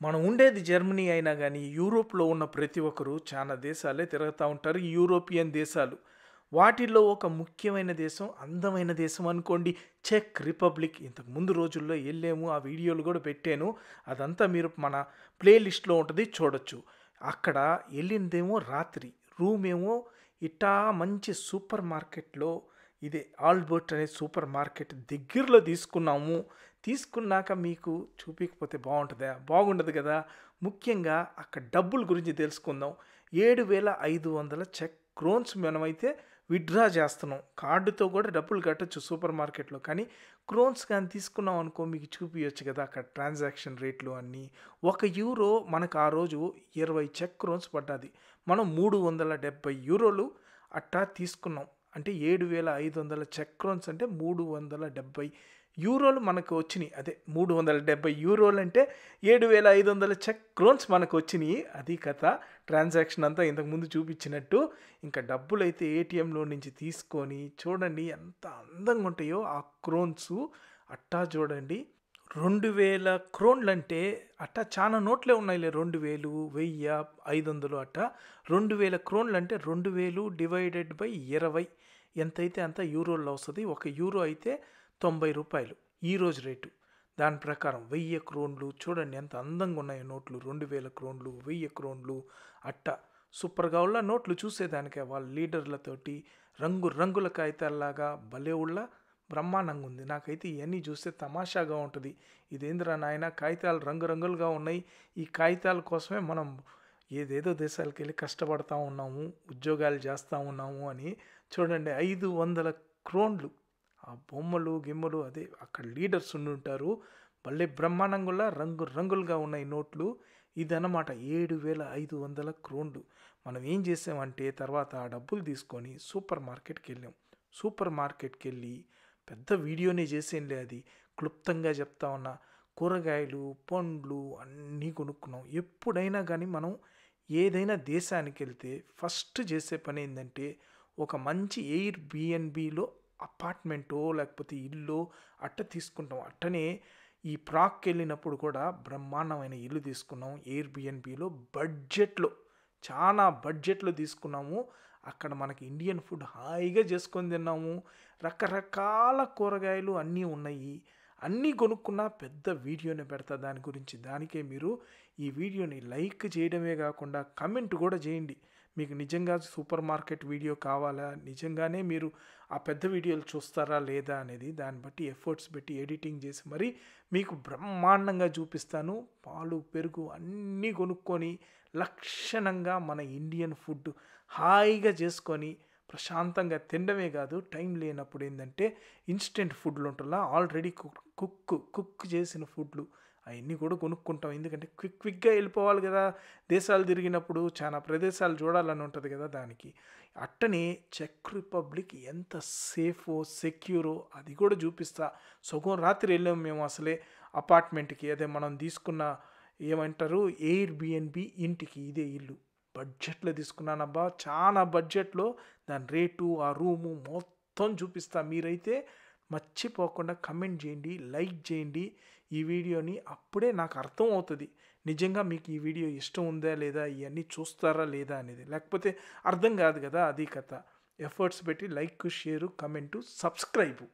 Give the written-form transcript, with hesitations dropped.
మనం ఉండేది జర్మనీ అయినా గానీ, యూరోప్‌లో ఉన్న ప్రతి ఒక్కరు చాలా దేశాలే తిరుగుతా ఉంటారు. యూరోపియన్ దేశాలు. వాటిల్లో ఒక ముఖ్యమైన దేశం, అందమైన దేశం అనుకోండి చెక్ రిపబ్లిక్. ఇంతకు ముందు రోజుల్లో ఎళ్ళాము. ఆ వీడియోలు గూడా పెట్టాను. అదంతా మీరు మన ప్లే లిస్ట్‌లో ఉంటది చూడొచ్చు. అక్కడ ఎళ్ళిందేమో రాత్రి. రూమేమో ఇట్టా మంచి సూపర్ మార్కెట్‌లో ఇదే ఆల్బర్ట్ అనే సూపర్ మార్కెట్ దగ్గరలో తీసుకున్నాము. తీసుకున్నాక మీకు చూపియకపోతే బావుంటదా? బాగుండదు గదా! ముఖ్యంగా అక్కడ డబ్బుల గురించి తెలుసుకుందాం. 7,500 చెక్ క్రోన్స్ మనమైతే విత్‌డ్రా చేస్తున్నాం. కార్డ్‌తో కూడా డబ్బులు కట్టొచ్చు సూపర్ మార్కెట్‌లో. కానీ క్రోన్స్ గాని తీసుకున్నాం అనుకో మీకు చూపియొచ్చు గదా! అక్కడ ట్రాన్సాక్షన్ రేట్లు అన్నీ. ఒక యూరో మనకు ఆ రోజు 20 చెక్ క్రోన్స్ పడ్డది. మనం 370 యూరోలు అట్టా తీసుకున్నాం. అంటే 7,500 చెక్ క్రోన్స్ అంటే 370 యూరోలు మనకు వచ్చినియి. అదే 370 యూరోలంటే 7,500 చెక్ క్రోన్స్ మనకొచ్చినియి. అది కథ. ట్రాన్సాక్షన్ అంతా ఇంతకుముందు చూపించినట్టు. ఇంకా డబ్బులైతే ఏటీఎంలో నుంచి తీసుకొని చూడండి ఎంత అందంగా ఉంటాయో ఆ క్రోన్సు. అట్టా చూడండి. 2000 క్రోన్లంటే అట్టా చాలా నోట్లే ఉన్నాయిలే. 2000, 1000, 500 అట్టా. 2000 క్రోన్లంటే 2000 డివైడెడ్ బై 20 ఎంతైతే అంత యూరోల్లో వస్తది. ఒక యూరో అయితే రూ. 90 ఈరోజు రేటు. దాని ప్రకారం 1000 క్రోన్లు చూడండి ఎంత అందంగా ఉన్నాయో నోట్లు. 2000 క్రోన్లు, 1000 క్రోన్లు అట్టా. సూపర్‌గా ఉన్న నోట్లు చూసేదానికే వాళ్ళ లీడర్‌లతోటి రంగు రంగుల కాగితాల్లాగా భలే బ్రహ్మాండంగా ఉంది. నాకైతే ఇయన్నీ చూస్తే తమాషాగా ఉంటది. ఇదేందిరా నాయనా కాగితాలు రంగురంగులుగా ఉన్నాయి. ఈ కాగితాల కోసమే మనం ఏదేదో దేశాలకెళ్ళి కష్టపడతా ఉన్నాము. ఉద్యోగాలు చేస్తా ఉన్నాము అని. చూడండి 500 క్రోన్లు. ఆ బొమ్మలు, గిమ్మలు అదే అక్కడ లీడర్స్ ఉండుంటారు. భలే బ్రహ్మాండంగుల్లా రంగు రంగులుగా ఉన్నాయి నోట్లు. ఇదన్నమాట 7,500 క్రోన్లు. మనం ఏం చేసామంటే తర్వాత ఆ డబ్బులు తీసుకొని సూపర్ మార్కెట్‌కెళ్ళాం. సూపర్ మార్కెట్‌కెళ్ళి పెద్ద వీడియోనే చేసేనులే అది. క్లుప్తంగా చెప్తా ఉన్నా. కూరగాయలు, పండ్లు అన్నీ కొనుక్కున్నాం. ఎప్పుడైనా గానీ మనం ఏదైనా దేశానికెళ్తే ఫస్ట్ చేసే పనేందంటే ఒక మంచి ఎయిర్ బిఎన్‌బిలో అపార్ట్మెంటో లేకపోతే ఇల్లో అట్ట తీసుకుంటాం. అట్టనే ఈ ప్రాగ్‌కెళ్ళినప్పుడు కూడా బ్రహ్మాండమైన ఇల్లు తీసుకున్నాం. ఎయిర్ బిఎన్‌బిలో బడ్జెట్‌లో చానా బడ్జెట్‌లో తీసుకున్నాము. అక్కడ మనకి ఇండియన్ ఫుడ్ హాయిగా చేసుకొని తిన్నాము. రకరకాల కూరగాయలు అన్నీ ఉన్నాయి. అన్నీ కొనుక్కున్న పెద్ద వీడియోనే పెడతా దాని గురించి. దానికే మీరు ఈ వీడియోని లైక్ చేయడమే కాకుండా కమెంట్ కూడా చేయండి. మీకు నిజంగా సూపర్ మార్కెట్ వీడియో కావాలా? నిజంగానే మీరు ఆ పెద్ద వీడియోలు చూస్తారా లేదా అనేది దాన్ని బట్టి ఎఫర్ట్స్ పెట్టి ఎడిటింగ్ చేసి మరి మీకు బ్రహ్మాండంగా చూపిస్తాను. పాలు, పెరుగు అన్నీ కొనుక్కొని లక్షణంగా మన ఇండియన్ ఫుడ్ హాయిగా చేసుకొని ప్రశాంతంగా తినడమే కాదు టైం లేనప్పుడు ఏంటంటే ఇన్స్టెంట్ ఫుడ్లు ఉంటుందా ఆల్రెడీ కుక్ చేసిన ఫుడ్లు అవన్నీ కూడా కొనుక్కుంటాం. ఎందుకంటే క్విక్గా వెళ్ళిపోవాలి కదా దేశాలు తిరిగినప్పుడు చాలా ప్రదేశాలు చూడాలని ఉంటుంది కదా దానికి. అట్టనే చెక్ రిపబ్లిక్ ఎంత సేఫో సెక్యూరో అది కూడా చూపిస్తా. సగం రాత్రి వెళ్ళాము మేము అసలే అపార్ట్మెంట్కి. అదే మనం తీసుకున్న ఏమంటారు ఎయిర్ బిఎన్బి ఇంటికి ఇదే ఇల్లు. బడ్జెట్‌లో తీసుకున్నానబ్బా! చాలా బడ్జెట్‌లో దాని రేటు, ఆ రూము మొత్తం చూపిస్తా. మీరైతే మర్చిపోకుండా కమెంట్ చేయండి, లైక్ చేయండి ఈ వీడియోని. అప్పుడే నాకు అర్థం అవుతది. నిజంగా మీకు ఈ వీడియో ఇష్టం ఉందా లేదా? ఇయన్నీ చూస్తారా లేదా అనేది. లేకపోతే అర్థం కాదు కదా! అది కథ. ఎఫర్ట్స్ పెట్టి లైక్, షేరు, కమెంటు, సబ్స్క్రైబు.